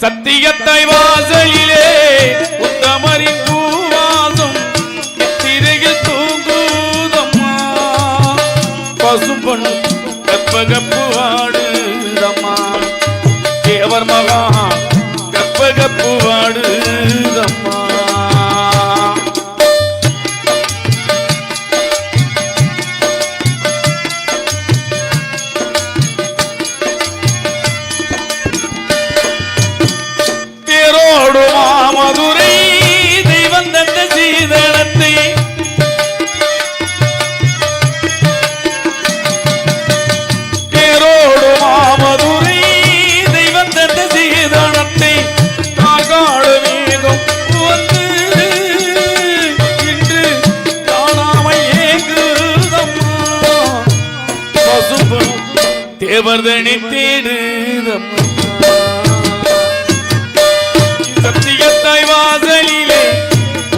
சத்தியத்தை வாசலிலே உத்தமரின் பூவாசம் நித்திரையில் தூங்குதம்மா பசும்பொன் கற்பகப்பு வாடுதம்மா தேவர் மகா கற்பகப்பு வாடுதம்மா மதுரை தெய்வம் தந்த சீதனத்தை தேரோடு மாமதுரை தெய்வம் தந்த சீதனத்தை தாகாடு மேகம் வந்து இன்று காணாமல் ஏங்குதம்மா பசும்பொன் தேவர்தனி தேடுதம்மா சத்தியத்தாய் வாசலிலே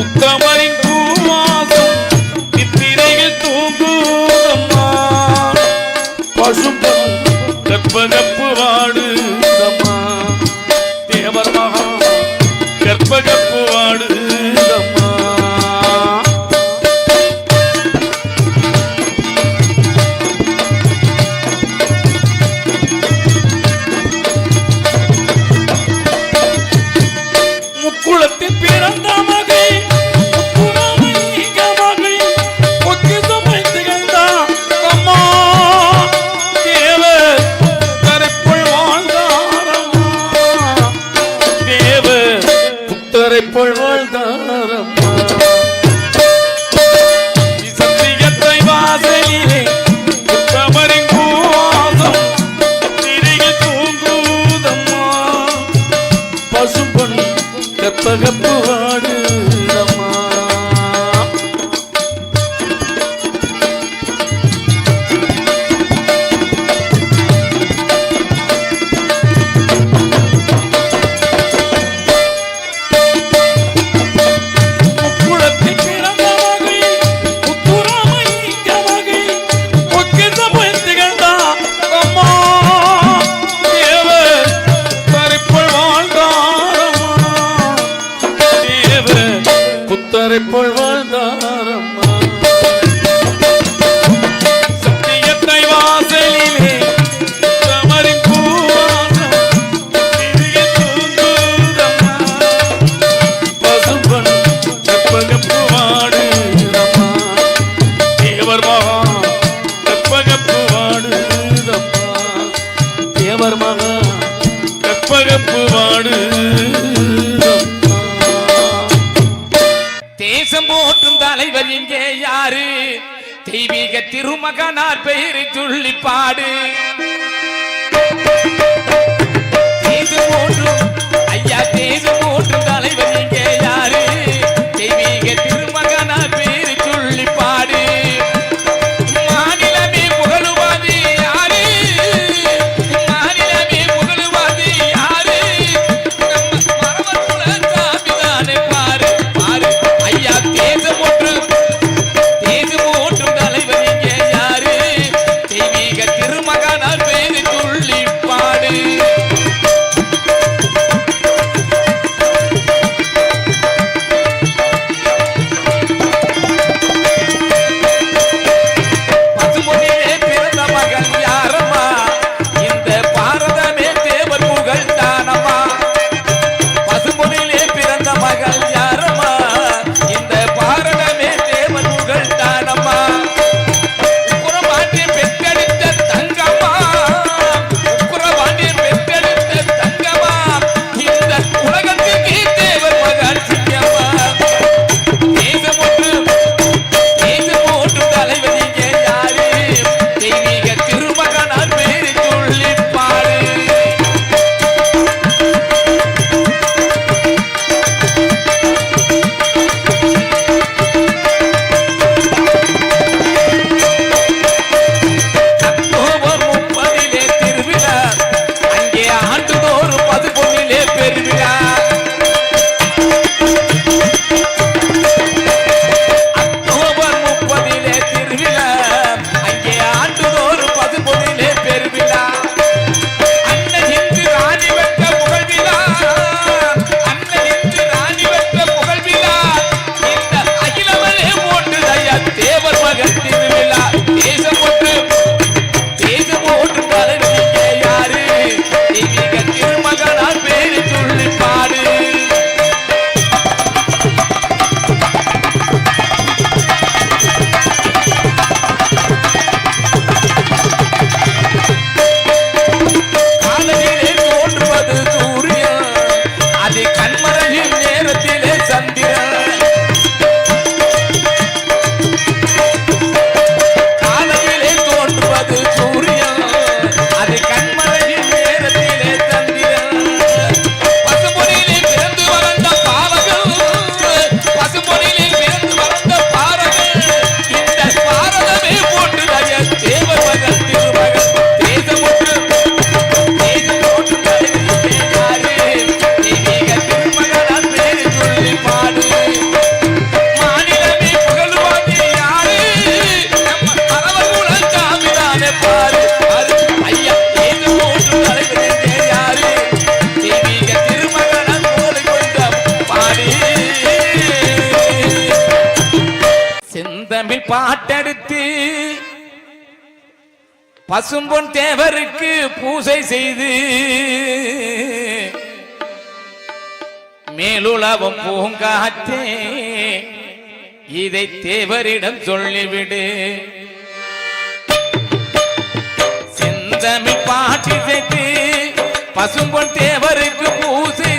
உத்தமரின் பூவாசம் நித்திரையில் தூங்குதம்மா பசும்பொன் கற்பகப்பு வாடுதம்மா தேவர் மகா கற்பகப்பு வாடுதம்மா குளத்தில் பிறந்த மகை மகை பொக்கிசமை திகழ்ந்தா அம்மா தேவர் புத்தரைப்பொள் வாழ்ந்தாரம்மா தேவர் புத்தரைப்பொள் வாழ்ந்தாரம்மா சத்தியத்தை வாசலிலே உத்தமரின் பூவாசம் திரையில் தூங்குதம்மா பசும்பொன் கற்பகப்பு வாடுதம்மா முக்குளத்தில் பிறந்த மகை முத்துராமலிங்க மகை பொக்கிசமை திகழ்ந்தா அம்மா தேவர் புத்தரைப்பொள் வாழ்ந்தாரம்மா புத்தரைப்பொள் வாழ்ந்தாரம்மா சத்தியத்தை வாசலிலே உத்தமரின் பூவாசம் நித்திரையில் தூங்குதம்மா பசும்பொன் கற்பகப்பு வாடுதம்மா தேவர் மகா கற்பகப்பு வாடுதம்மா தேவர் மகா கற்பகப்பு வாடுதம்மா தேசம் போற்றும் தலைவர் இங்கே யாரு தெய்வீக திருமகனார் பெயரை சொல்லி பாடு தேசம் போற்றும் ஐயா தேசம் போற்றும் தலைவர் இங்கே யாரு தெய்வீக திருமகனார் பெயரை சொல்லி பாடு மாநிலமே புகழுவாது யாரு மாநிலமே புகழுவாது யாரு நம்ம மரபுல சாமிதானே பாரு பாரு ஐயா தேசம் ஒன்றும் தலைவர் இங்கே யாரு தெய்வீக திருமகனார் பெயரை சொல்லி பாடு செந்தமிழ் பாட்டெடுத்து பசும்பொன் தேவருக்கு பூசை செய்து மேலுலவும் பூங்காற்றே இதை தேவரிடம் சொல்லிவிடு. செந்தமிழ் பாட்டி செய்து பசும்பொன் தேவருக்கு பூசை